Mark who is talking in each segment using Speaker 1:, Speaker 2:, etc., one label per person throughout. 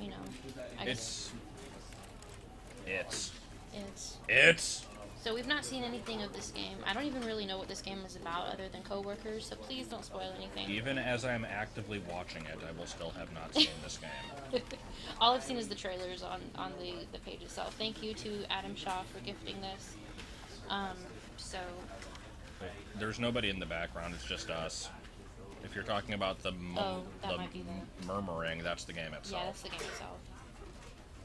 Speaker 1: you know, I guess
Speaker 2: It's.
Speaker 1: So we've not seen anything of this game. I don't even really know what this game is about other than coworkers, so please don't spoil anything.
Speaker 2: Even as I'm actively watching it, I will still have not seen this game.
Speaker 1: All I've seen is the trailers on the page itself. Thank you to Adam Shaw for gifting this. So...
Speaker 2: There's nobody in the background, it's just us. If you're talking about the murmuring, that's the game itself.
Speaker 1: Yeah, that's the game itself.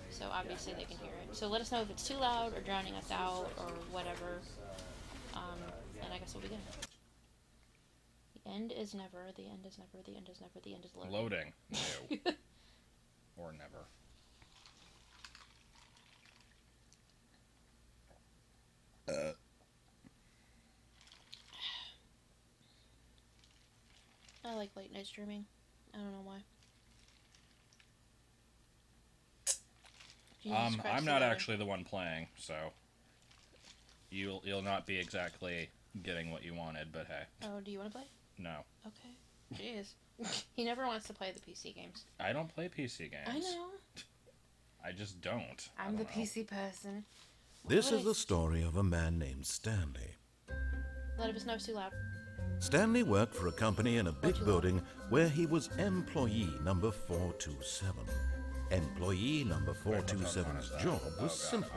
Speaker 1: So obviously they can hear it. So let us know if it's too loud or drowning us out or whatever. And I guess we'll begin. The end is never, the end is never, the end is never, the end is loading.
Speaker 2: Loading. No. Or never.
Speaker 1: I like late night streaming. I don't know why.
Speaker 2: I'm not actually the one playing, so you'll not be exactly getting what you wanted, but hey.
Speaker 1: Oh, do you want to play?
Speaker 2: No.
Speaker 1: Okay. Jeez. He never wants to play the PC games.
Speaker 2: I don't play PC games.
Speaker 1: I know.
Speaker 2: I just don't.
Speaker 1: I'm the PC person.
Speaker 3: This is the story of a man named Stanley.
Speaker 1: Let us know it's too loud.
Speaker 3: Stanley worked for a company in a big building where he was employee number 427. Employee number 427's job was simple.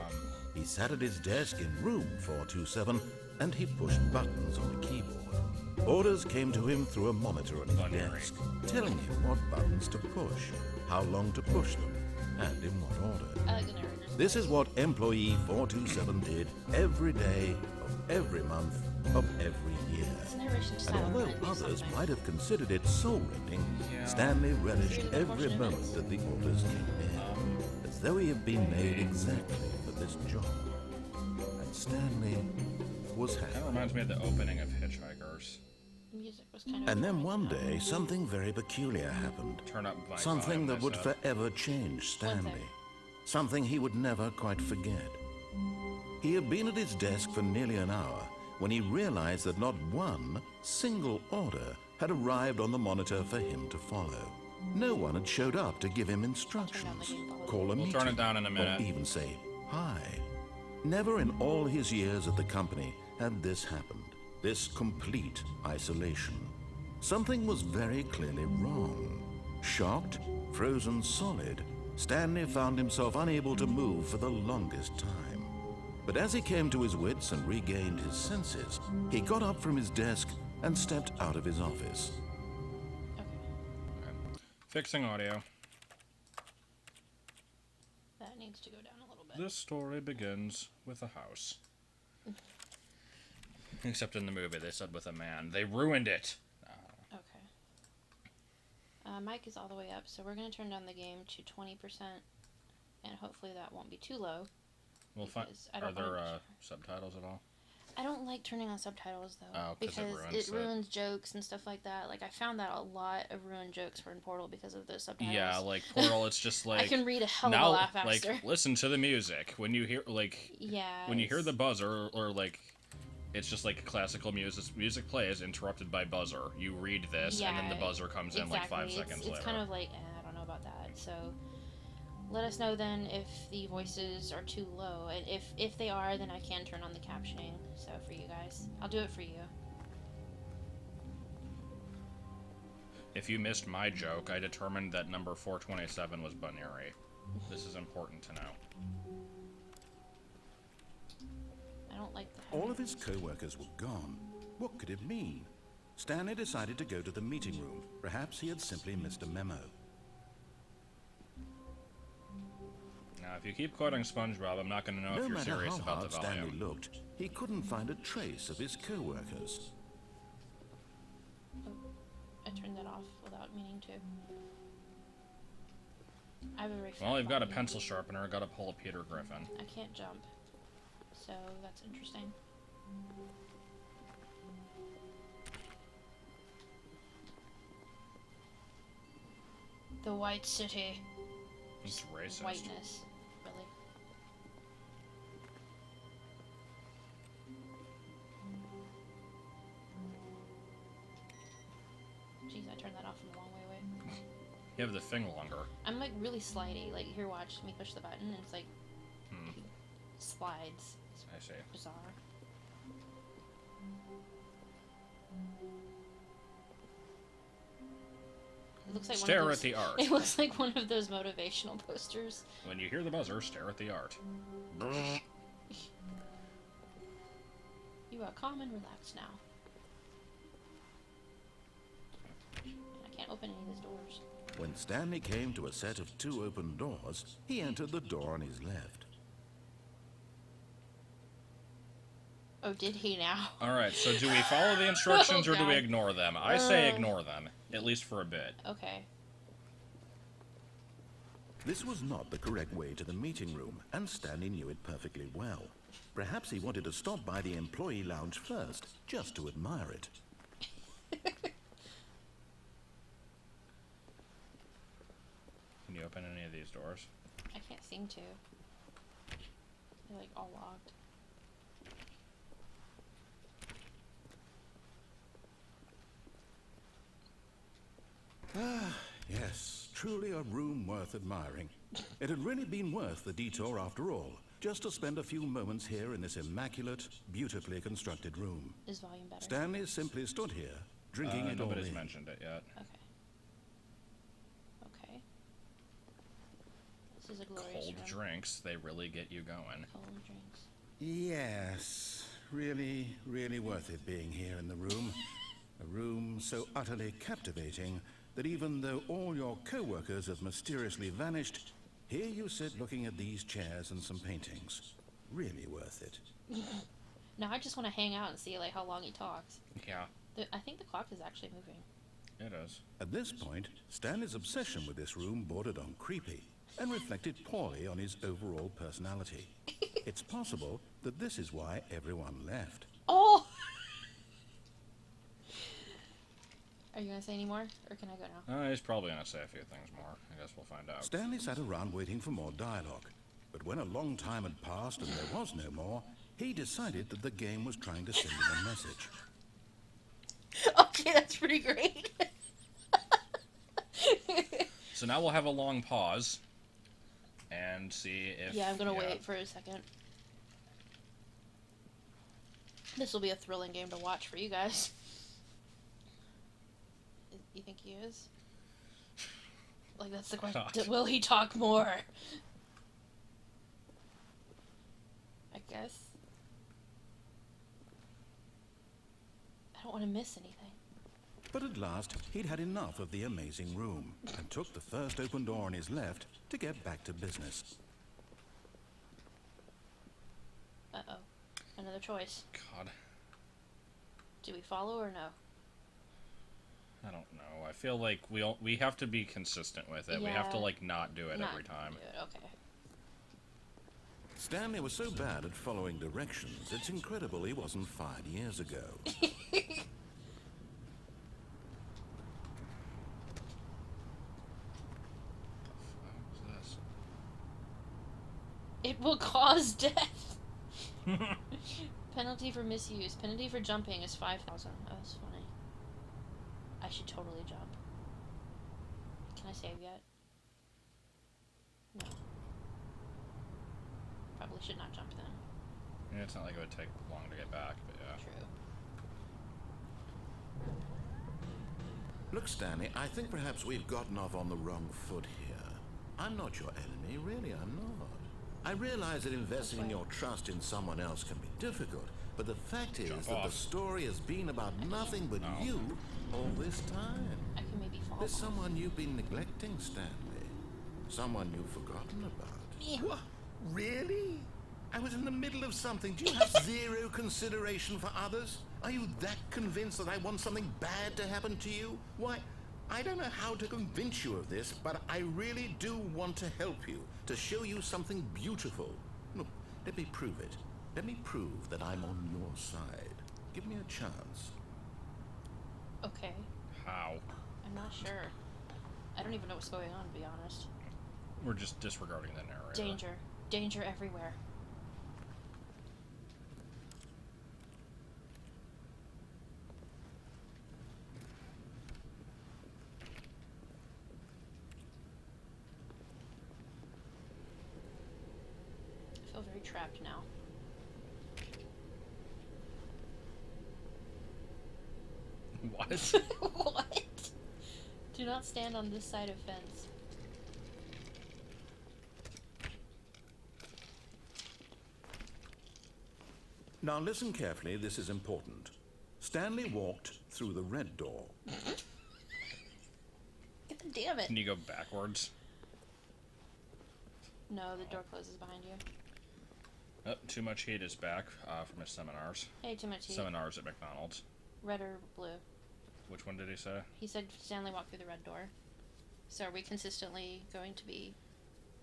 Speaker 3: He sat at his desk in room 427 and he pushed buttons on the keyboard. Orders came to him through a monitor on his desk, telling him what buttons to push, how long to push them, and in what order. This is what employee 427 did every day of every month of every year. And although others might have considered it soul-rending, Stanley relished every moment that the orders came in, as though he had been made exactly for this job. And Stanley was happy.
Speaker 2: That reminds me of the opening of Hitchhikers.
Speaker 1: Music was kind of
Speaker 3: And then one day, something very peculiar happened.
Speaker 2: Turn up my
Speaker 3: Something
Speaker 2: volume,
Speaker 3: that would
Speaker 2: I said.
Speaker 3: forever change Stanley. Something he would never quite forget. He had been at his desk for nearly an hour when he realized that not one single order had arrived on the monitor for him to follow. No one had showed up to give him instructions, call a meeting,
Speaker 2: turn it down in a minute.
Speaker 3: or even say hi. Never in all his years at the company had this happened, this complete isolation. Something was very clearly wrong. Shocked, frozen solid, Stanley found himself unable to move for the longest time. But as he came to his wits and regained his senses, he got up from his desk and stepped out of his office.
Speaker 2: Okay. Fixing audio.
Speaker 1: That needs to go down a little bit.
Speaker 2: This story begins with a house. Except in the movie, they said with a man. They ruined it.
Speaker 1: Okay. Mic is all the way up, so we're going to turn down the game to 20%, and hopefully that won't be too low.
Speaker 2: We'll find. Are there subtitles at all?
Speaker 1: I don't like turning on subtitles though,
Speaker 2: Oh,
Speaker 1: because
Speaker 2: it
Speaker 1: ruins jokes and stuff like that. Like I found that a lot of ruined jokes were in Portal because of the subtitles.
Speaker 2: Yeah, like Portal, it's just like
Speaker 1: I can read a hell of a lot faster.
Speaker 2: Like listen to the music when you hear when you hear the buzzer or like it's just like classical music. Music plays interrupted by buzzer. You read this and then the buzzer comes in like 5 seconds later.
Speaker 1: It's kind of like I don't know about that. So let us know then if the voices are too low. And if they are, then I can turn on the captioning. So for you guys, I'll do it for you.
Speaker 2: If you missed my joke, I determined that number 427 was binary. This is important to know.
Speaker 1: I don't like the
Speaker 3: All of his co-workers were gone. What could it mean? Stanley decided to go to the meeting room. Perhaps he had simply missed a memo.
Speaker 2: Now, if you keep quoting SpongeBob, I'm not going to know if you're serious about the volume.
Speaker 3: Stanley looked, he couldn't find a trace of his co-workers.
Speaker 1: Oh, I turned that off without meaning to. I have a very
Speaker 2: Well, you've got a pencil sharpener, got to pull a Peter Griffin.
Speaker 1: I can't jump, so that's interesting. The White City.
Speaker 2: It's racist.
Speaker 1: Whiteness, really. Jeez, I turned that off from a long way away.
Speaker 2: You have the thing longer.
Speaker 1: I'm like really slidey. Like here, watch me push the button, and it's like slides. It's
Speaker 2: I see.
Speaker 1: Bizarre. It looks like
Speaker 2: stare at the art.
Speaker 1: It looks like one of those motivational posters.
Speaker 2: When you hear the buzzer, stare at the art.
Speaker 1: You are calm and relaxed now. And I can't open any of these doors.
Speaker 3: When Stanley came to a set of 2 open doors, he entered the door on his left.
Speaker 1: Oh, did he now?
Speaker 2: Alright, so do we follow the instructions or do we
Speaker 1: God.
Speaker 2: ignore them? I say ignore them, at least for a bit.
Speaker 1: Okay.
Speaker 3: This was not the correct way to the meeting room, and Stanley knew it perfectly well. Perhaps he wanted to stop by the employee lounge first, just to admire it.
Speaker 2: Can you open any of these doors?
Speaker 1: I can't seem to. They're like all locked.
Speaker 3: Yes, truly a room worth admiring. It had really been worth the detour after all, just to spend a few moments here in this immaculate, beautifully constructed room.
Speaker 1: Is volume better?
Speaker 3: Stanley simply stood here, drinking it all
Speaker 2: Nobody's
Speaker 3: in.
Speaker 2: mentioned it yet.
Speaker 1: Okay. Okay. This is a glorious
Speaker 2: Cold
Speaker 1: room.
Speaker 2: drinks, they really get you going.
Speaker 1: Cold drinks.
Speaker 3: Yes, really, really worth it being here in the room. A room so utterly captivating that even though all your co-workers have mysteriously vanished, here you sit looking at these chairs and some paintings. Really worth it.
Speaker 1: Now I just want to hang out and see like how long he talks.
Speaker 2: Yeah,
Speaker 1: I think the clock is actually moving.
Speaker 2: it is.
Speaker 3: At this point, Stanley's obsession with this room bordered on creepy and reflected poorly on his overall personality. It's possible that this is why everyone left.
Speaker 1: Oh! Are you gonna say any more, or can I go now?
Speaker 2: He's probably gonna say a few things more. I guess we'll find out.
Speaker 3: Stanley sat around waiting for more dialogue, but when a long time had passed and there was no more, he decided that the game was trying to send him a message.
Speaker 1: Okay, that's pretty great.
Speaker 2: So now we'll have a long pause and see if...
Speaker 1: Yeah, I'm gonna wait for a second. This will be a thrilling game to watch for you guys. You think he is? Like, that's the question.
Speaker 2: God.
Speaker 1: Will he talk more? I guess. I don't want to miss anything.
Speaker 3: But at last, he'd had enough of the amazing room and took the first open door on his left to get back to business.
Speaker 1: Uh-oh. Another choice.
Speaker 2: God,
Speaker 1: Do we follow or no?
Speaker 2: I don't know. I feel like we have to be consistent with it. We have to,
Speaker 1: Yeah.
Speaker 2: like, not do it
Speaker 1: Not
Speaker 2: every time.
Speaker 1: do it, okay.
Speaker 3: Stanley was so bad at following directions, it's incredible he wasn't fired years ago.
Speaker 2: What's this?
Speaker 1: It will cause death. Penalty for misuse. Penalty for jumping is 5,000. Oh, that's funny. I should totally jump. Can I save yet? No. Probably should not jump then.
Speaker 2: Yeah, it's not like it would take long to get back, but yeah.
Speaker 1: True.
Speaker 3: Look, Stanley, I think perhaps we've gotten off on the wrong foot here. I'm not your enemy, really, I'm not. I realize that investing in your trust in someone else can be difficult, but the fact is that the story has been about nothing but you all this time.
Speaker 1: I can maybe fall
Speaker 3: There's
Speaker 1: off.
Speaker 3: someone you've been neglecting, Stanley. Someone you've forgotten about. What? Really? I was in the middle of something. Do you have zero consideration for others? Are you that convinced that I want something bad to happen to you? Why, I don't know how to convince you of this, but I really do want to help you, to show you something beautiful. Look, let me prove it. Let me prove that I'm on your side. Give me a chance.
Speaker 1: Okay.
Speaker 2: How?
Speaker 1: I'm not sure. I don't even know what's going on, to be honest.
Speaker 2: We're just disregarding the narrator.
Speaker 1: Danger. Danger everywhere. very trapped now.
Speaker 2: What?
Speaker 1: What? Do not stand on this side of fence.
Speaker 3: Now listen carefully, this is important. Stanley walked through the red door.
Speaker 1: God damn it.
Speaker 2: Can you go backwards?
Speaker 1: No, the door closes behind you.
Speaker 2: Oh, Too Much Heat is back from his seminars.
Speaker 1: Hey, Too Much Heat.
Speaker 2: Seminars at McDonald's.
Speaker 1: Red or blue?
Speaker 2: Which one did he say?
Speaker 1: He said Stanley walked through the red door. So are we consistently going to be...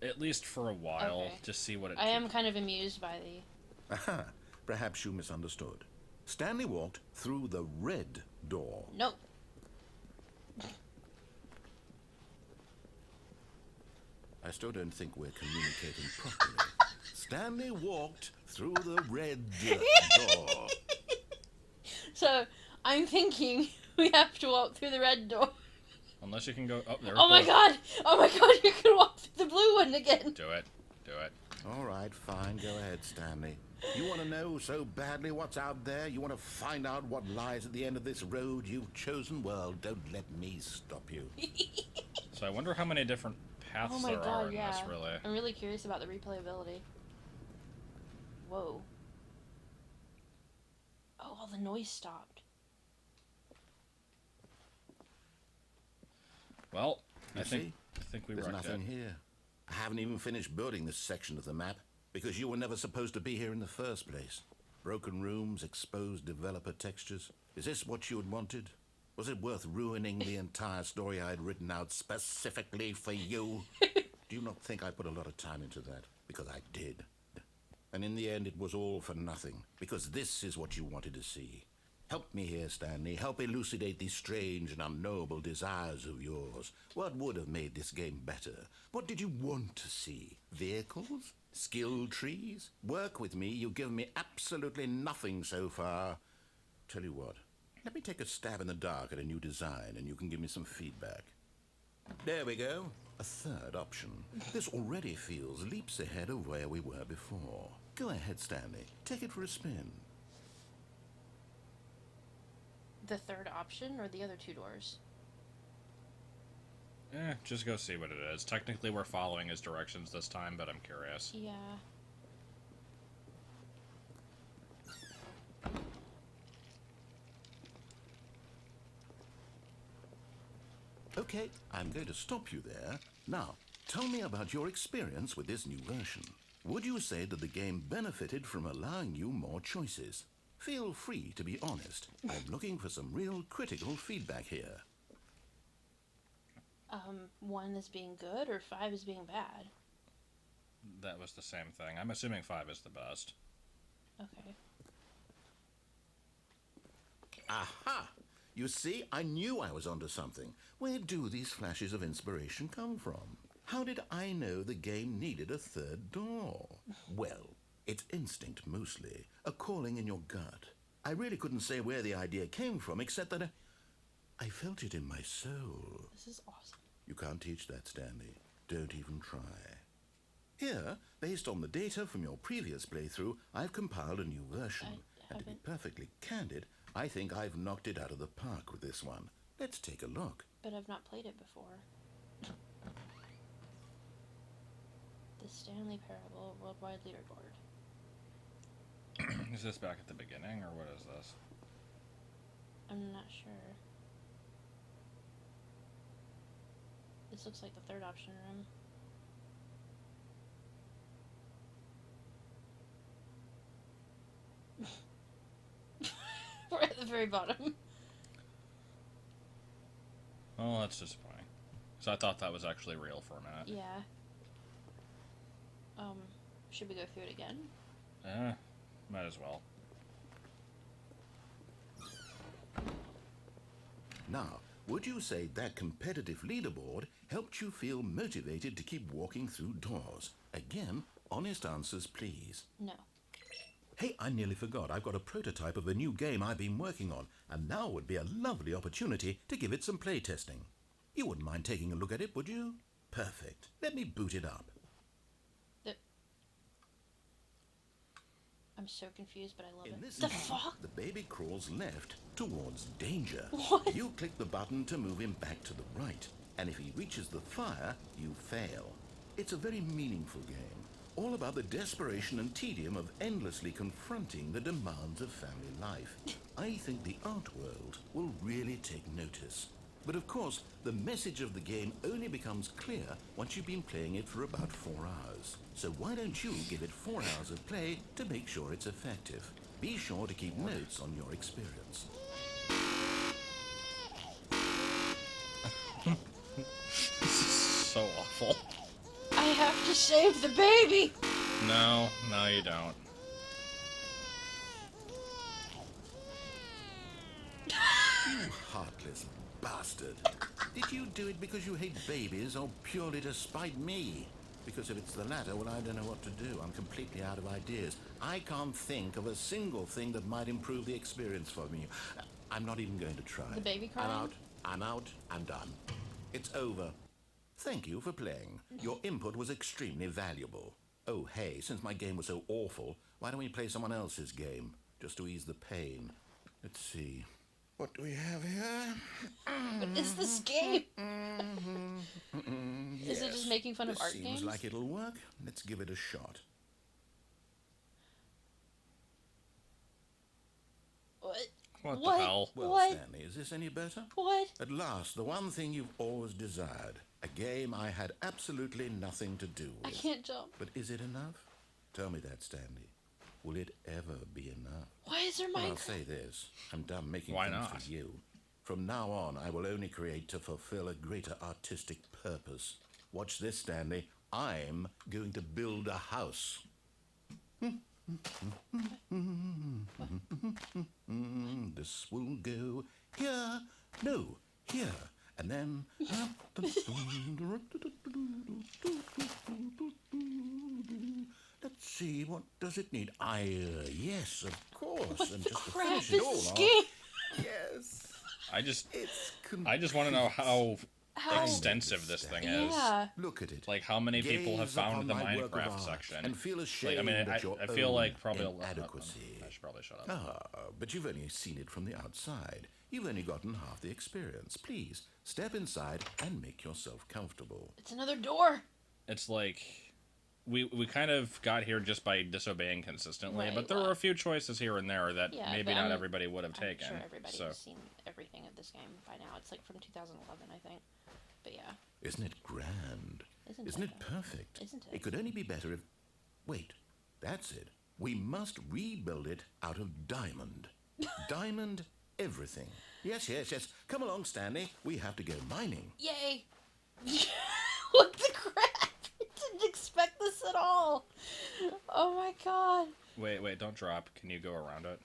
Speaker 2: At least for a while,
Speaker 1: Okay.
Speaker 2: to see what it...
Speaker 1: I am kind of amused by the...
Speaker 3: Aha, perhaps you misunderstood. Stanley walked through the red door.
Speaker 1: Nope.
Speaker 3: I still don't think we're communicating properly. Stanley walked through the red door.
Speaker 1: So, I'm thinking we have to walk through the red door.
Speaker 2: Unless you can go... Oh, there.
Speaker 1: Oh my god! Oh my god, you can walk through the blue one again!
Speaker 2: Do it. Do it.
Speaker 3: All right, fine. Go ahead, Stanley. You want to know so badly what's out there? You want to find out what lies at the end of this road you've chosen? Well, don't let me stop you.
Speaker 2: So I wonder how many different paths
Speaker 1: Oh my
Speaker 2: there are
Speaker 1: god,
Speaker 2: in
Speaker 1: yeah.
Speaker 2: this, really.
Speaker 1: I'm really curious about the replayability. Whoa. Oh, all the noise stopped.
Speaker 2: Well, I
Speaker 3: You
Speaker 2: think we
Speaker 3: There's
Speaker 2: wrecked it.
Speaker 3: nothing here. I haven't even finished building this section of the map because you were never supposed to be here in the first place. Broken rooms, exposed developer textures. Is this what you had wanted? Was it worth ruining the entire story I had written out specifically for you? Do you not think I put a lot of time into that? Because I did. And in the end, it was all for nothing. Because this is what you wanted to see. Help me here, Stanley. Help elucidate these strange and unknowable desires of yours. What would have made this game better? What did you want to see? Vehicles? Skill trees? Work with me. You've given me absolutely nothing so far. Tell you what. Let me take a stab in the dark at a new design and you can give me some feedback. There we go. A third option. This already feels leaps ahead of where we were before. Go ahead, Stanley. Take it for a spin.
Speaker 1: The third option or the other two doors?
Speaker 2: Just go see what it is. Technically, we're following his directions this time, but I'm curious.
Speaker 1: Yeah.
Speaker 3: Okay, I'm going to stop you there. Now, tell me about your experience with this new version. Would you say that the game benefited from allowing you more choices? Feel free to be honest. I'm looking for some real critical feedback here.
Speaker 1: 1 is being good or 5 is being bad?
Speaker 2: That was the same thing. I'm assuming 5 is the best.
Speaker 1: Okay.
Speaker 3: Aha! You see, I knew I was onto something. Where do these flashes of inspiration come from? How did I know the game needed a third door? Well, it's instinct mostly, a calling in your gut. I really couldn't say where the idea came from, except that I felt it in my soul.
Speaker 1: This is awesome.
Speaker 3: You can't teach that, Stanley. Don't even try. Here, based on the data from your previous playthrough, I've compiled a new version. And to be perfectly candid, I think I've knocked it out of the park with this one. Let's take a look.
Speaker 1: But I've not played it before. The Stanley Parable Worldwide Leaderboard.
Speaker 2: Is this back at the beginning, or what is this?
Speaker 1: I'm not sure. This looks like the third option room. We're at the very bottom.
Speaker 2: Oh, that's disappointing. So I thought that was actually real for a minute.
Speaker 1: Yeah. Should we go through it again?
Speaker 2: Might as well.
Speaker 3: Now, would you say that competitive leaderboard helped you feel motivated to keep walking through doors? Again, honest answers, please.
Speaker 1: No.
Speaker 3: Hey, I nearly forgot. I've got a prototype of a new game I've been working on, and now would be a lovely opportunity to give it some playtesting. You wouldn't mind taking a look at it, would you? Perfect. Let me boot it up.
Speaker 1: I'm so confused, but I love
Speaker 3: In
Speaker 1: it.
Speaker 3: this
Speaker 1: The
Speaker 3: game,
Speaker 1: fuck?
Speaker 3: the baby crawls left towards danger.
Speaker 1: What?
Speaker 3: You click the button to move him back to the right, and if he reaches the fire, you fail. It's a very meaningful game, all about the desperation and tedium of endlessly confronting the demands of family life. I think the art world will really take notice. But of course, the message of the game only becomes clear once you've been playing it for about 4 hours. So why don't you give it 4 hours of play to make sure it's effective? Be sure to keep notes on your experience.
Speaker 2: This is so awful.
Speaker 1: I have to save the baby!
Speaker 2: No, you don't.
Speaker 3: You heartless bastard. Did you do it because you hate babies or purely to spite me? Because if it's the latter, well, I don't know what to do. I'm completely out of ideas. I can't think of a single thing that might improve the experience for me. I'm not even going to try.
Speaker 1: The baby crying?
Speaker 3: I'm out. I'm done. It's over. Thank you for playing. Your input was extremely valuable. Oh, hey, since my game was so awful, why don't we play someone else's game? Just to ease the pain. Let's see. What do we have here?
Speaker 1: What is this game? Is it just making fun of art
Speaker 3: Seems
Speaker 1: games?
Speaker 3: like it'll work. Let's give it a shot.
Speaker 2: What the hell?
Speaker 3: Well,
Speaker 1: What?
Speaker 3: Stanley, is this any better?
Speaker 1: What?
Speaker 3: At last, the one thing you've always desired. A game I had absolutely nothing to do with.
Speaker 1: I can't jump.
Speaker 3: But is it enough? Tell me that, Stanley. Will it ever be enough?
Speaker 1: Why is there
Speaker 3: Well, I'll
Speaker 1: Minecraft?
Speaker 3: say this. I'm done making
Speaker 2: Why
Speaker 3: things
Speaker 2: not?
Speaker 3: for you. From now on, I will only create to fulfill a greater artistic purpose. Watch this, Stanley. I'm going to build a house. This will go here. No, here. And then... Let's see, what does it need? Yes, of course.
Speaker 1: What
Speaker 3: and
Speaker 1: the
Speaker 3: just to
Speaker 1: crap
Speaker 3: finish
Speaker 1: is
Speaker 3: it all
Speaker 1: this
Speaker 3: off,
Speaker 1: game?
Speaker 3: yes.
Speaker 2: I just
Speaker 3: It's
Speaker 2: want to know how
Speaker 1: How?
Speaker 2: extensive this thing is.
Speaker 1: Yeah.
Speaker 3: Look at it.
Speaker 2: Like how many people have
Speaker 3: Gaze
Speaker 2: found the
Speaker 3: upon my work of
Speaker 2: Minecraft
Speaker 3: art
Speaker 2: section.
Speaker 3: and feel ashamed
Speaker 2: I mean,
Speaker 3: at your
Speaker 2: I feel
Speaker 3: own
Speaker 2: like probably
Speaker 3: inadequacy.
Speaker 2: I should probably shut up.
Speaker 3: But you've only seen it from the outside. You've only gotten half the experience. Please, step inside and make yourself comfortable.
Speaker 1: It's another door.
Speaker 2: It's like we kind of got here just by disobeying consistently,
Speaker 1: Right,
Speaker 2: but there
Speaker 1: well,
Speaker 2: were a few choices here and there that
Speaker 1: yeah,
Speaker 2: maybe
Speaker 1: but
Speaker 2: not
Speaker 1: I'm-
Speaker 2: everybody would have
Speaker 1: I'm
Speaker 2: taken.
Speaker 1: sure everybody
Speaker 2: So
Speaker 1: has seen everything of this game by now. It's like from 2011, I think. But yeah.
Speaker 3: Isn't it grand?
Speaker 1: Isn't
Speaker 3: it
Speaker 1: it?
Speaker 3: perfect?
Speaker 1: Isn't it?
Speaker 3: It could only be better if... Wait, that's it. We must rebuild it out of diamond. Diamond everything. Yes. Come along, Stanley. We have to go mining.
Speaker 1: Yay! What the crap? I didn't expect this at all. Oh my god.
Speaker 2: wait, don't drop. Can you go around it?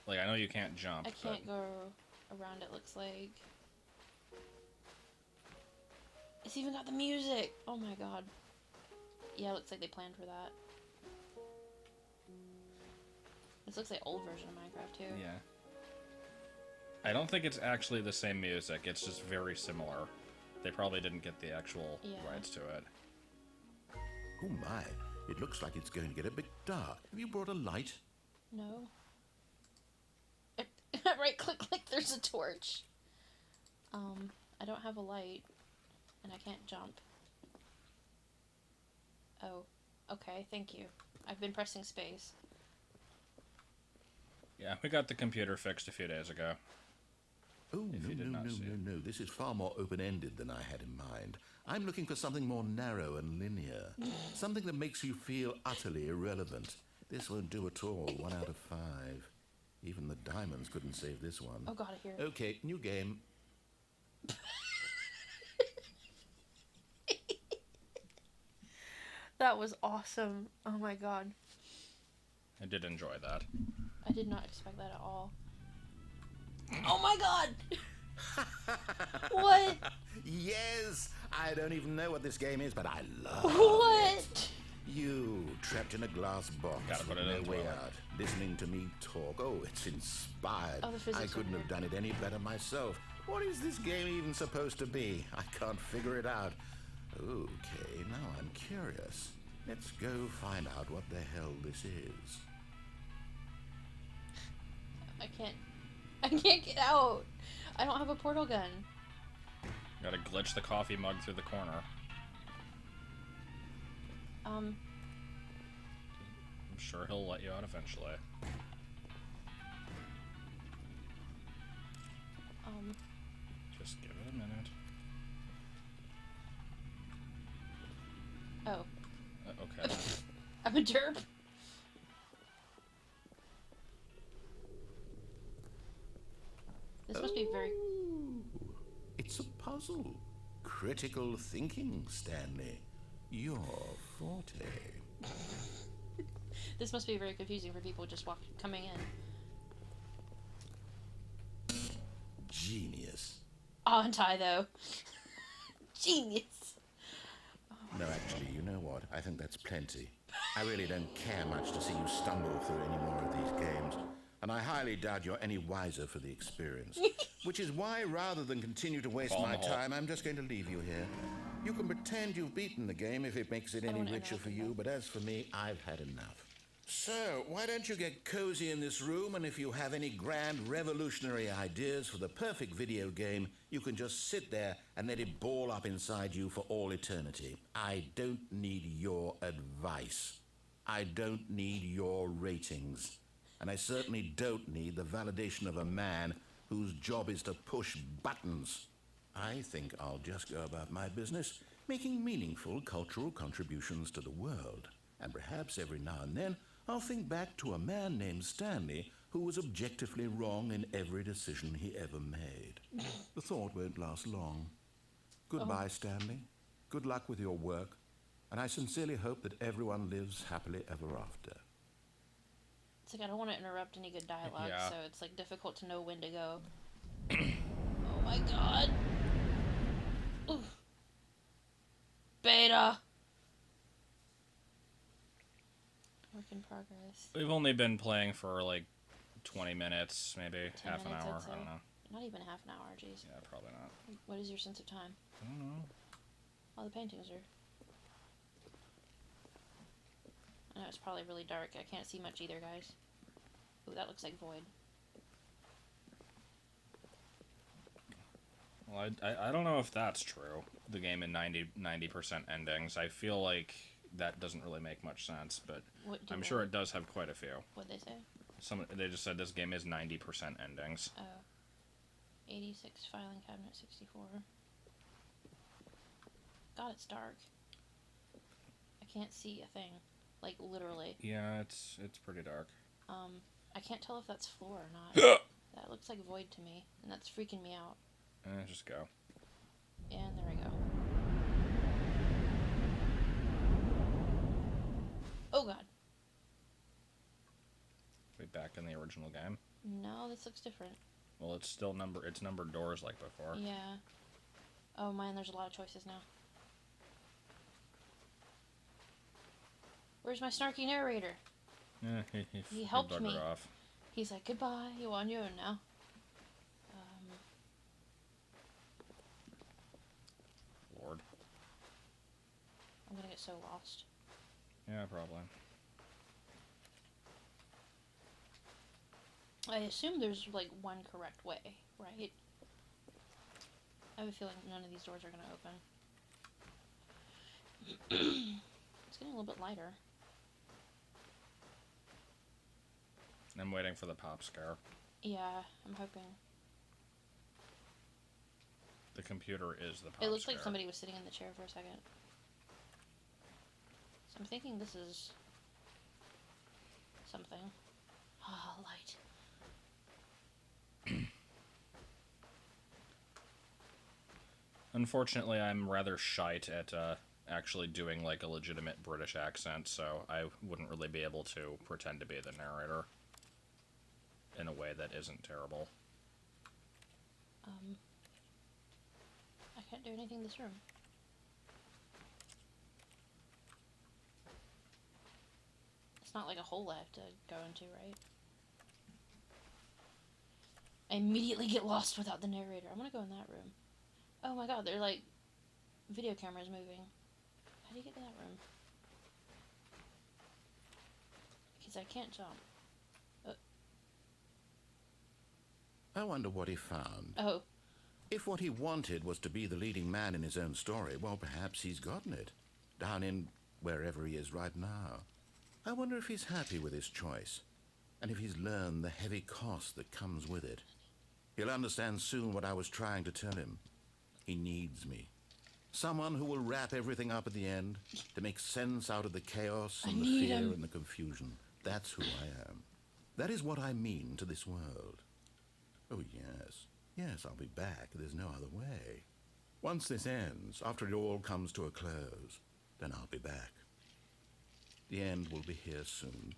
Speaker 2: Like I know you can't jump.
Speaker 1: I can't go around it, looks like. It's even got the music. Oh my god. Yeah, it looks like they planned for that. This looks like old version of Minecraft too.
Speaker 2: Yeah. I don't think it's actually the same music. It's just very similar. They probably didn't get the actual rights to it.
Speaker 3: Oh my, it looks like it's going to get a bit dark. Have you brought a light?
Speaker 1: No. Right click like there's a torch. I don't have a light. And I can't jump. Oh. Okay, thank you. I've been pressing space.
Speaker 2: Yeah, we got the computer fixed a few days ago.
Speaker 3: Oh,
Speaker 2: If you did not see it.
Speaker 3: no. This is far more open-ended than I had in mind. I'm looking for something more narrow and linear. Something that makes you feel utterly irrelevant. This won't do at all. 1 out of 5. Even the diamonds couldn't save this one.
Speaker 1: Oh god, I hear it.
Speaker 3: Okay, new game.
Speaker 1: That was awesome. Oh my god.
Speaker 2: I did enjoy that.
Speaker 1: I did not expect that at all. Oh my god! What?
Speaker 3: Yes! I don't even know what this game is, but I love
Speaker 1: What?
Speaker 3: it. You, trapped in a glass box
Speaker 2: Gotta put
Speaker 3: with
Speaker 2: it
Speaker 3: no
Speaker 2: in
Speaker 3: way
Speaker 2: toilet.
Speaker 3: out, listening to me talk. Oh, it's inspired.
Speaker 1: Oh, the physics
Speaker 3: I
Speaker 1: are
Speaker 3: couldn't have
Speaker 1: weird.
Speaker 3: done it any better myself. What is this game even supposed to be? I can't figure it out. Okay, now I'm curious. Let's go find out what the hell this is.
Speaker 1: I can't get out. I don't have a portal gun.
Speaker 2: Gotta glitch the coffee mug through the corner. I'm sure he'll let you out eventually. Just give it a minute.
Speaker 1: Oh.
Speaker 2: Okay.
Speaker 1: I'm a derp. This must be very...
Speaker 3: It's a puzzle. Critical thinking, Stanley. Your forte.
Speaker 1: This must be very confusing for people just coming in.
Speaker 3: Genius.
Speaker 1: Aren't I, though? Genius.
Speaker 3: No, actually, you know what? I think that's plenty. I really don't care much to see you stumble through any more of these games, and I highly doubt you're any wiser for the experience. Which is why, rather than continue to waste my time, I'm just going to leave you here. You can pretend you've beaten the game if it makes it any richer for you, but as for me, I've had enough. So, why don't you get cozy in this room, and if you have any grand revolutionary ideas for the perfect video game, you can just sit there and let it ball up inside you for all eternity. I don't need your advice. I don't need your ratings. And I certainly don't need the validation of a man whose job is to push buttons. I think I'll just go about my business, making meaningful cultural contributions to the world. And perhaps every now and then, I'll think back to a man named Stanley who was objectively wrong in every decision he ever made. The thought won't last long. Goodbye, Stanley. Good luck with your work, and I sincerely hope that everyone lives happily ever after.
Speaker 1: It's like I don't want to interrupt any good dialogue, so it's like difficult to know when to go. Oh my god. Oof. Beta. Work in progress.
Speaker 2: We've only been playing for like 20 minutes, maybe half an hour. I don't know.
Speaker 1: Not even half an hour, jeez.
Speaker 2: Yeah, probably not.
Speaker 1: What is your sense of time?
Speaker 2: I don't know.
Speaker 1: All the paintings are... I know it's probably really dark. I can't see much either, guys. Ooh, that looks like void.
Speaker 2: Well, I don't know if that's true. The game in 90% endings. I feel like that doesn't really make much sense, but I'm sure it does have quite a few.
Speaker 1: What'd they say?
Speaker 2: They just said this game is 90% endings.
Speaker 1: Oh. 86, filing cabinet 64. God, it's dark. I can't see a thing. Like, literally.
Speaker 2: Yeah, it's pretty dark.
Speaker 1: I can't tell if that's floor or not. That looks like void to me, and that's freaking me out.
Speaker 2: Just go.
Speaker 1: And there we go. Oh god.
Speaker 2: Wait, back in the original game?
Speaker 1: No, this looks different.
Speaker 2: Well, it's still numbered doors like before.
Speaker 1: Yeah. Oh man, there's a lot of choices now. Where's my snarky narrator?
Speaker 2: He
Speaker 1: helped me.
Speaker 2: off.
Speaker 1: He's like, goodbye, you're on your own now.
Speaker 2: Lord.
Speaker 1: I'm gonna get so lost.
Speaker 2: Yeah, probably.
Speaker 1: I assume there's, like, one correct way, right? I have a feeling none of these doors are gonna open. It's getting a little bit lighter.
Speaker 2: I'm waiting for the pop scare.
Speaker 1: Yeah, I'm hoping.
Speaker 2: The computer is the pop scare.
Speaker 1: It looks like somebody was sitting in the chair for a second. So I'm thinking this is... something. Ah, light.
Speaker 2: Unfortunately, I'm rather shite at actually doing like a legitimate British accent, so I wouldn't really be able to pretend to be the narrator in a way that isn't terrible.
Speaker 1: I can't do anything in this room. It's not like a hole I have to go into, right? I immediately get lost without the narrator. I'm gonna go in that room. Oh my god, they're like video cameras moving. How do you get to that room? Because I can't jump.
Speaker 3: I wonder what he found.
Speaker 1: Oh.
Speaker 3: If what he wanted was to be the leading man in his own story, well, perhaps he's gotten it. Down in wherever he is right now. I wonder if he's happy with his choice, and if he's learned the heavy cost that comes with it. He'll understand soon what I was trying to tell him. He needs me. Someone who will wrap everything up at the end, to make sense out of the chaos and the fear and the confusion. That's who I am. That is what I mean to this world. Oh, yes. Yes, I'll be back. There's no other way. Once this ends, after it all comes to a close, then I'll be back. The end will be here soon.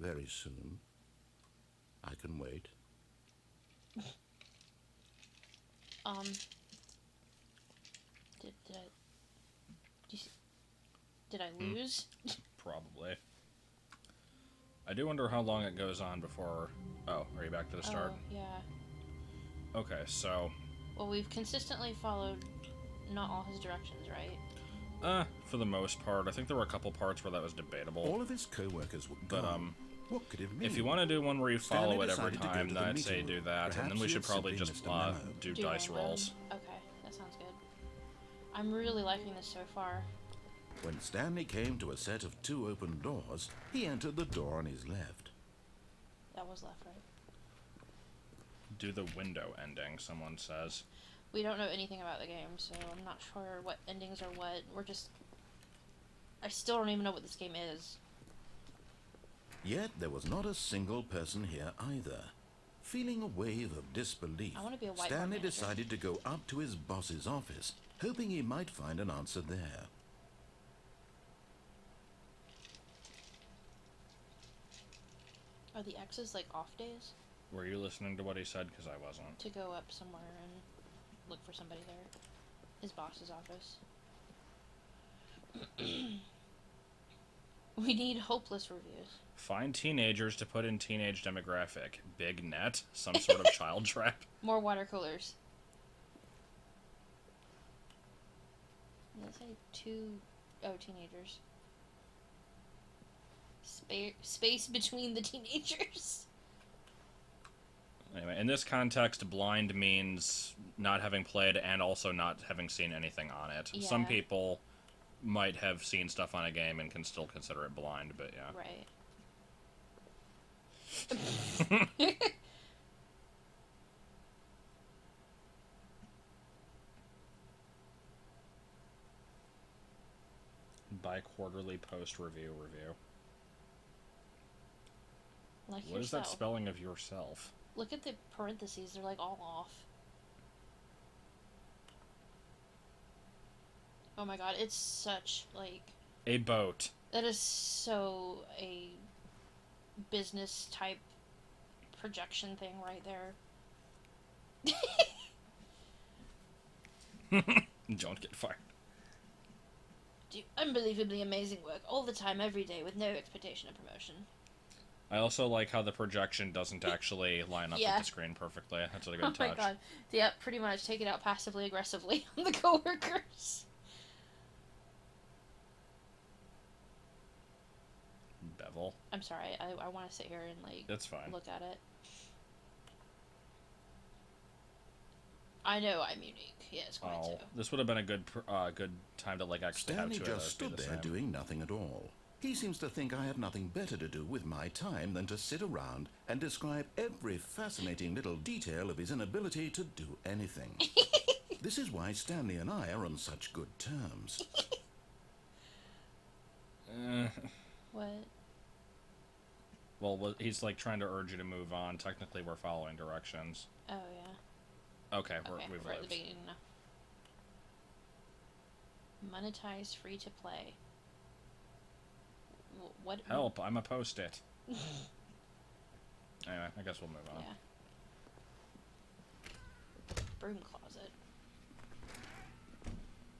Speaker 3: Very soon. I can wait.
Speaker 1: Did I lose?
Speaker 2: Probably. I do wonder how long it goes on before... Oh, are you back to the start?
Speaker 1: Oh, yeah.
Speaker 2: Okay, so...
Speaker 1: Well, we've consistently followed not all his directions, right?
Speaker 2: For the most part. I think there were a couple parts where that was debatable.
Speaker 3: All of his co-workers were gone. What could it mean?
Speaker 2: If you want to do one where you follow
Speaker 3: Stanley
Speaker 2: it every
Speaker 3: decided to go
Speaker 2: time,
Speaker 3: to
Speaker 2: then
Speaker 3: the
Speaker 2: I'd say
Speaker 3: meeting
Speaker 2: do
Speaker 3: room.
Speaker 2: that, and then
Speaker 3: Perhaps
Speaker 2: we
Speaker 3: he
Speaker 2: should
Speaker 3: had
Speaker 2: probably
Speaker 3: simply
Speaker 2: just
Speaker 3: missed a memo.
Speaker 2: do dice
Speaker 1: random.
Speaker 2: rolls.
Speaker 1: Okay, that sounds good. I'm really liking this so far.
Speaker 3: When Stanley came to a set of 2 open doors, he entered the door on his left.
Speaker 1: That was left, right?
Speaker 2: Do the window ending, someone says.
Speaker 1: We don't know anything about the game, so I'm not sure what endings are what. I still don't even know what this game is.
Speaker 3: Yet there was not a single person here either. Feeling a wave of disbelief,
Speaker 1: I wanna be a whiteboard
Speaker 3: Stanley
Speaker 1: manager.
Speaker 3: decided to go up to his boss's office, hoping he might find an answer there.
Speaker 1: Are the X's like off days?
Speaker 2: Were you listening to what he said? Because I wasn't.
Speaker 1: To go up somewhere and look for somebody there. His boss's office. We need hopeless reviews.
Speaker 2: Find teenagers to put in teenage demographic. Big net? Some sort of child trap?
Speaker 1: More water coolers. Let's say teenagers. Space between the teenagers.
Speaker 2: Anyway, in this context, blind means not having played and also not having seen anything on it.
Speaker 1: Yeah.
Speaker 2: Some people might have seen stuff on a game and can still consider it blind, but yeah.
Speaker 1: Right.
Speaker 2: Bi-quarterly post-review.
Speaker 1: Like
Speaker 2: What is that spelling of yourself?
Speaker 1: Look at the parentheses, they're like all off. Oh my god, it's such like...
Speaker 2: A boat.
Speaker 1: That is so a business type projection thing right there.
Speaker 2: Don't get fired.
Speaker 1: Do unbelievably amazing work all the time, every day, with no expectation of promotion.
Speaker 2: I also like how the projection doesn't actually line up with the screen perfectly. That's a good touch.
Speaker 1: Oh my god. Yeah, pretty much take it out passively aggressively on the coworkers.
Speaker 2: Bevel.
Speaker 1: I'm sorry, I want to sit here and like
Speaker 2: That's fine.
Speaker 1: Look at it. I know I'm unique. Yes, quite so.
Speaker 2: This would have been a good time to like actually
Speaker 3: Stanley
Speaker 2: have two of
Speaker 3: just
Speaker 2: those be
Speaker 3: stood
Speaker 2: the
Speaker 3: there
Speaker 2: same.
Speaker 3: doing nothing at all. He seems to think I have nothing better to do with my time than to sit around and describe every fascinating little detail of his inability to do anything. This is why Stanley and I are on such good terms.
Speaker 1: What?
Speaker 2: Well, he's like trying to urge you to move on. Technically, we're following directions.
Speaker 1: Oh yeah.
Speaker 2: Okay, we've
Speaker 1: we're at the
Speaker 2: lived.
Speaker 1: beginning now. Monetize free to play. What?
Speaker 2: Help! I'm a post-it. Anyway, I guess we'll move on.
Speaker 1: Yeah. Broom closet.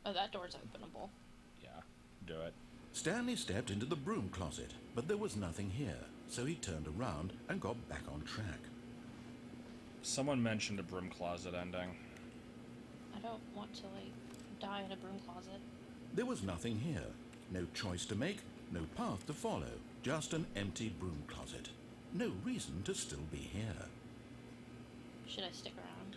Speaker 1: Oh, that door's openable.
Speaker 2: Yeah, do it.
Speaker 3: Stanley stepped into the broom closet, but there was nothing here, so he turned around and got back on track.
Speaker 2: Someone mentioned a broom closet ending.
Speaker 1: I don't want to, like, die in a broom closet.
Speaker 3: There was nothing here. No choice to make, no path to follow. Just an empty broom closet. No reason to still be here.
Speaker 1: Should I stick around?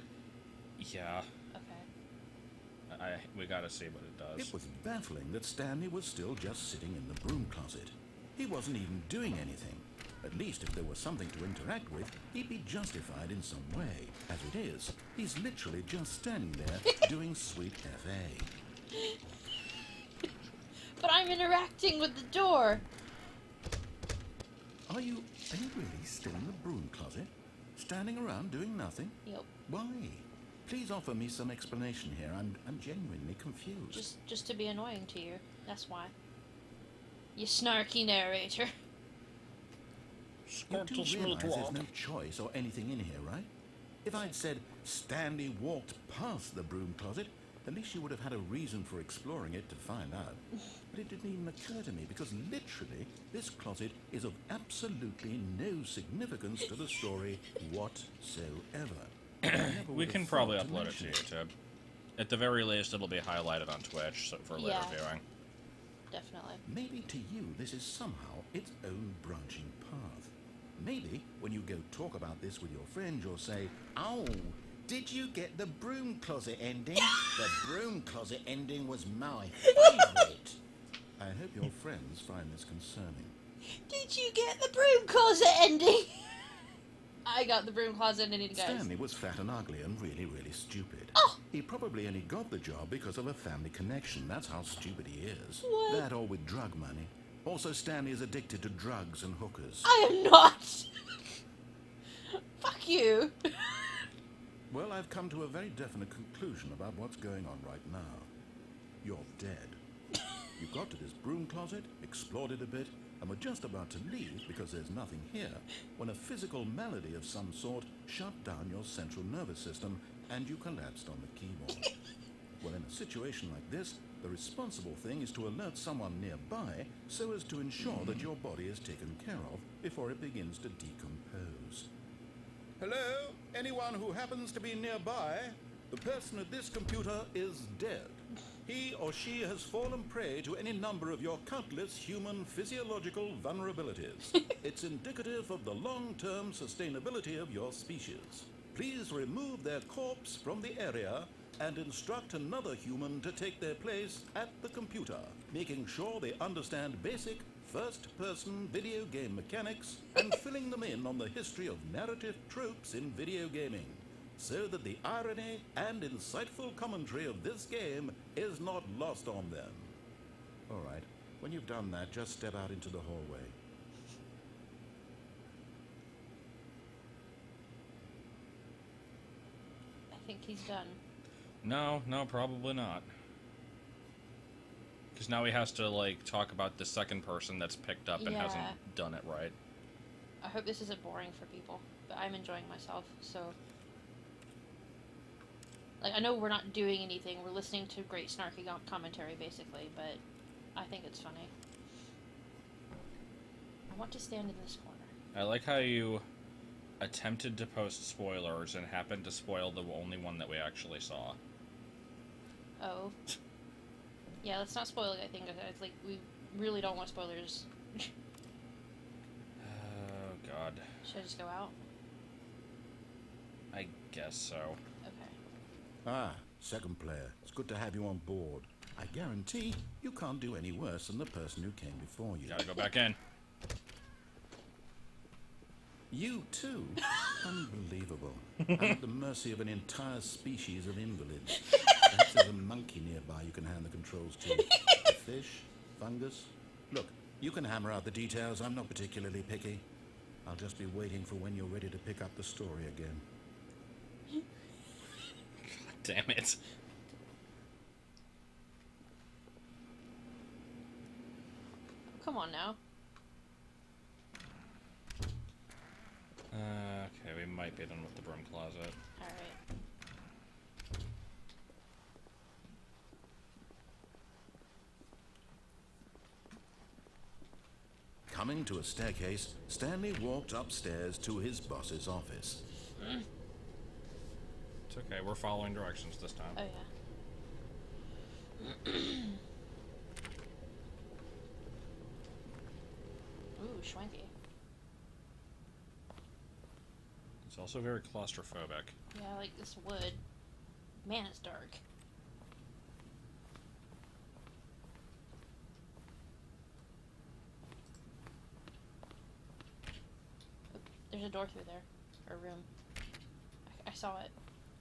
Speaker 2: Yeah.
Speaker 1: Okay.
Speaker 2: We gotta see what it does.
Speaker 3: It was baffling that Stanley was still just sitting in the broom closet. He wasn't even doing anything. At least if there was something to interact with, he'd be justified in some way. As it is, he's literally just standing there doing sweet FA.
Speaker 1: But I'm interacting with the door.
Speaker 3: Are you really still in the broom closet? Standing around doing nothing?
Speaker 1: Yep.
Speaker 3: Why? Please offer me some explanation here. I'm genuinely confused.
Speaker 1: Just to be annoying to you. That's why. You snarky narrator.
Speaker 3: You do realize there's no choice or anything in here, right? If I'd said Stanley walked past the broom closet, at least you would have had a reason for exploring it to find out. But it didn't even occur to me because literally this closet is of absolutely no significance to the story whatsoever.
Speaker 2: We can probably upload it to YouTube. At the very least, it'll be highlighted on Twitch for later viewing.
Speaker 1: Definitely.
Speaker 3: Maybe to you this is somehow its own branching path. Maybe when you go talk about this with your friend, you'll say, "Oh, did you get the broom closet ending? The broom closet ending was my favorite." I hope your friends find this concerning.
Speaker 1: Did you get the broom closet ending? I got the broom closet ending, guys.
Speaker 3: Stanley was fat and ugly and really, really stupid.
Speaker 1: Oh!
Speaker 3: He probably only got the job because of a family connection. That's how stupid he is.
Speaker 1: What?
Speaker 3: That or with drug money. Also, Stanley is addicted to drugs and hookers.
Speaker 1: I am not! Fuck you.
Speaker 3: Well, I've come to a very definite conclusion about what's going on right now. You're dead. You got to this broom closet, explored it a bit, and were just about to leave because there's nothing here, when a physical malady of some sort shut down your central nervous system and you collapsed on the keyboard. Well, in a situation like this, the responsible thing is to alert someone nearby so as to ensure that your body is taken care of before it begins to decompose. Hello? Anyone who happens to be nearby? The person at this computer is dead. He or she has fallen prey to any number of your countless human physiological vulnerabilities. It's indicative of the long-term sustainability of your species. Please remove their corpse from the area and instruct another human to take their place at the computer, making sure they understand basic first-person video game mechanics and filling them in on the history of narrative tropes in video gaming, so that the irony and insightful commentary of this game is not lost on them. All right, when you've done that, just step out into the hallway.
Speaker 1: I think he's done.
Speaker 2: No, probably not. Because now he has to, like, talk about the second person that's picked up and hasn't done it right.
Speaker 1: I hope this isn't boring for people, but I'm enjoying myself, so... Like, I know we're not doing anything, we're listening to great snarky commentary, basically, but I think it's funny. I want to stand in this corner.
Speaker 2: I like how you attempted to post spoilers and happened to spoil the only one that we actually saw.
Speaker 1: Oh. Yeah, let's not spoil it, I think. It's like, we really don't want spoilers.
Speaker 2: Oh, God.
Speaker 1: Should I just go out?
Speaker 2: I guess so.
Speaker 1: Okay.
Speaker 3: Ah, second player. It's good to have you on board. I guarantee you can't do any worse than the person who came before you.
Speaker 2: Gotta go back in.
Speaker 3: You too? Unbelievable. I'm at the mercy of an entire species of invalids. Perhaps there's a monkey nearby you can hand the controls to. A fish? Fungus? Look, you can hammer out the details. I'm not particularly picky. I'll just be waiting for when you're ready to pick up the story again.
Speaker 2: God damn it.
Speaker 1: Come on now.
Speaker 2: Okay, we might be done with the broom closet.
Speaker 1: Alright.
Speaker 3: Coming to a staircase, Stanley walked upstairs to his boss's office.
Speaker 2: It's okay, we're following directions this time.
Speaker 1: Oh, yeah. Ooh, schwanky.
Speaker 2: It's also very claustrophobic.
Speaker 1: Yeah, like this wood. Man, it's dark. Oh, there's a door through there. Or a room. I saw it.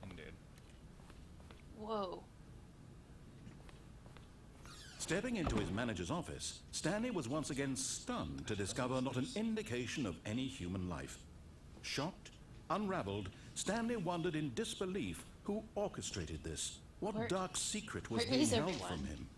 Speaker 2: Indeed.
Speaker 1: Whoa.
Speaker 3: Stepping into his manager's office, Stanley was once again stunned to discover not an indication of any human life. Shocked, unraveled, Stanley wondered in disbelief who orchestrated this. What dark secret was being held from him?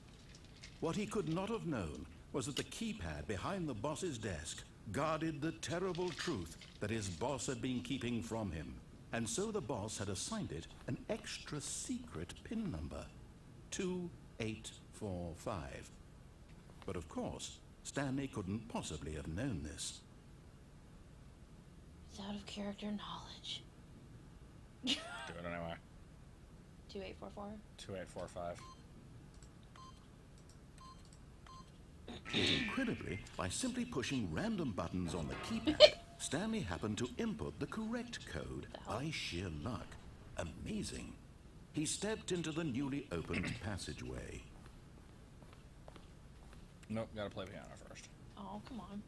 Speaker 3: What he could not have known was that the keypad behind the boss's desk guarded the terrible truth that his boss had been keeping from him. And so the boss had assigned it an extra secret PIN number, 2845. But of course, Stanley couldn't possibly have known this.
Speaker 1: It's out of character knowledge.
Speaker 2: Do it anyway.
Speaker 1: 2844?
Speaker 2: 2845.
Speaker 3: Incredibly, by simply pushing random buttons on the keypad, Stanley happened to input the correct code by sheer luck. Amazing. He stepped into the newly opened passageway.
Speaker 2: Nope, gotta play piano first.
Speaker 1: Oh, come on.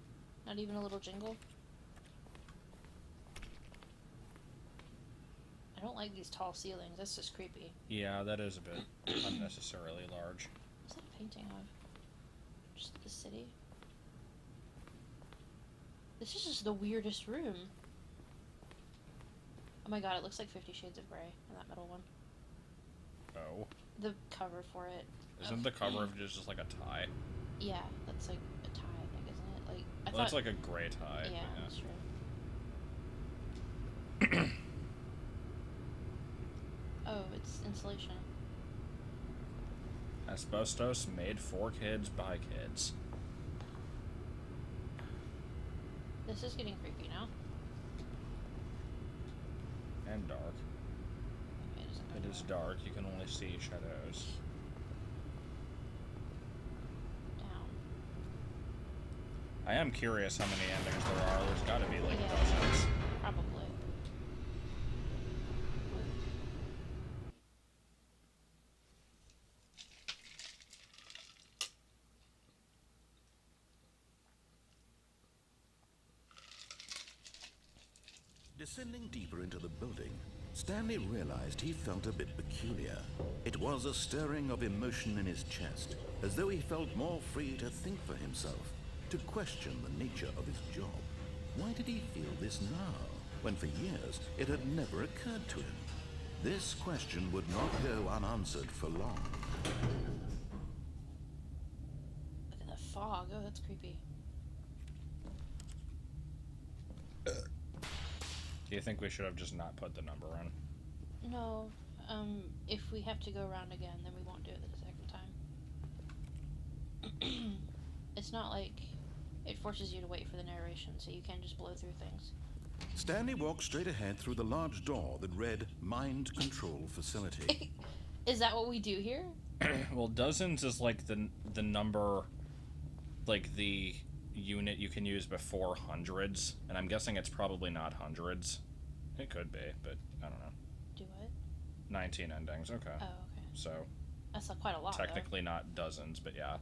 Speaker 1: Not even a little jingle? I don't like these tall ceilings. That's just creepy.
Speaker 2: Yeah, that is a bit unnecessarily large.
Speaker 1: What's that a painting of? Just the city? This is just the weirdest room. Oh my god, it looks like 50 Shades of Grey in that middle one.
Speaker 2: Oh.
Speaker 1: The cover for it.
Speaker 2: Isn't the cover of just like a tie?
Speaker 1: Yeah, that's like a tie, I think, isn't it? Like, I thought...
Speaker 2: That's like a gray tie.
Speaker 1: Yeah, that's true. Oh, it's insulation.
Speaker 2: Asbestos made for kids by kids.
Speaker 1: This is getting creepy now.
Speaker 2: And dark. It is dark. You can only see shadows.
Speaker 1: Down.
Speaker 2: I am curious how many endings there are. There's gotta be like dozens.
Speaker 1: Probably.
Speaker 3: Descending deeper into the building, Stanley realized he felt a bit peculiar. It was a stirring of emotion in his chest, as though he felt more free to think for himself, to question the nature of his job. Why did he feel this now, when for years it had never occurred to him? This question would not go unanswered for long.
Speaker 1: Look at that fog. Oh, that's creepy.
Speaker 2: Do you think we should have just not put the number in?
Speaker 1: No. If we have to go around again, then we won't do it the second time. It's not like it forces you to wait for the narration, so you can just blow through things.
Speaker 3: Stanley walked straight ahead through the large door that read Mind Control Facility.
Speaker 1: Is that what we do here?
Speaker 2: Well, dozens is like the number, like the unit you can use before hundreds, and I'm guessing it's probably not hundreds. It could be, but I don't know.
Speaker 1: Do it?
Speaker 2: 19 endings, okay.
Speaker 1: Oh, okay.
Speaker 2: So
Speaker 1: that's quite a lot,
Speaker 2: technically not dozens, but yeah.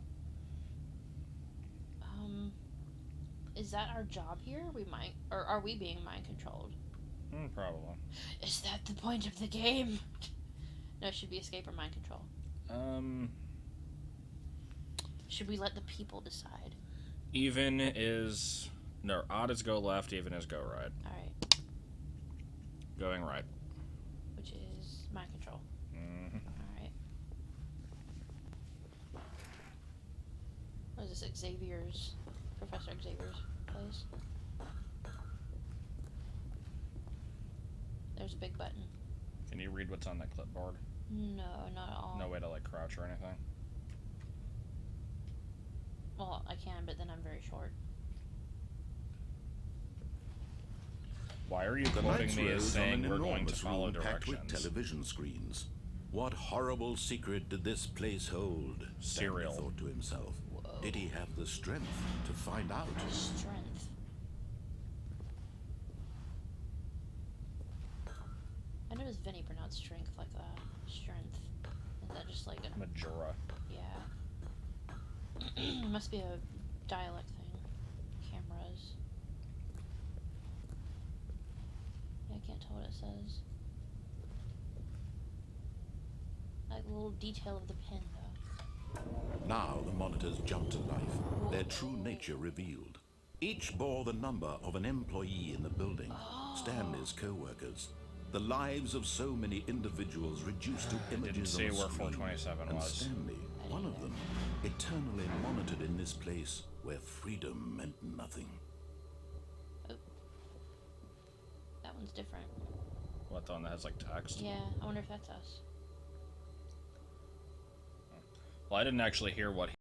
Speaker 1: Is that our job here? Or are we being mind controlled?
Speaker 2: Probably.
Speaker 1: Is that the point of the game? No, it should be escape or mind control. Should we let the people decide?
Speaker 2: Even is... No, odd is go left, even is go right.
Speaker 1: Alright.
Speaker 2: Going right.
Speaker 1: Which is mind control.
Speaker 2: Mm-hmm.
Speaker 1: Alright. What is this, Professor Xavier's place? There's a big button.
Speaker 2: Can you read what's on the clipboard?
Speaker 1: No, not at all.
Speaker 2: No way to, like, crouch or anything?
Speaker 1: Well, I can, but then I'm very short.
Speaker 2: Why are you quoting me as saying we're going to follow directions?
Speaker 3: With television screens. What horrible secret did this place hold?
Speaker 2: Cereal.
Speaker 3: Stanley thought to himself. Whoa. Did he have the strength to find out?
Speaker 1: Strength. does Vinny pronounce strength like that? Strength. Is that just like a...
Speaker 2: Majora.
Speaker 1: Yeah. It must be a dialect thing. Cameras. Yeah, I can't tell what it says. Like a little detail of the pen, though.
Speaker 3: Now the monitors jump to life, their true nature revealed. Each bore the number of an employee in the building, Stanley's co-workers. The lives of so many individuals reduced to images on a
Speaker 2: where
Speaker 3: screen.
Speaker 2: 427
Speaker 3: and
Speaker 2: was.
Speaker 3: Stanley, one of them, eternally monitored in this place where freedom meant nothing.
Speaker 1: Oh. That one's different.
Speaker 2: What, the one that has like text?
Speaker 1: Yeah, I wonder if that's us.
Speaker 2: Well, I didn't actually hear what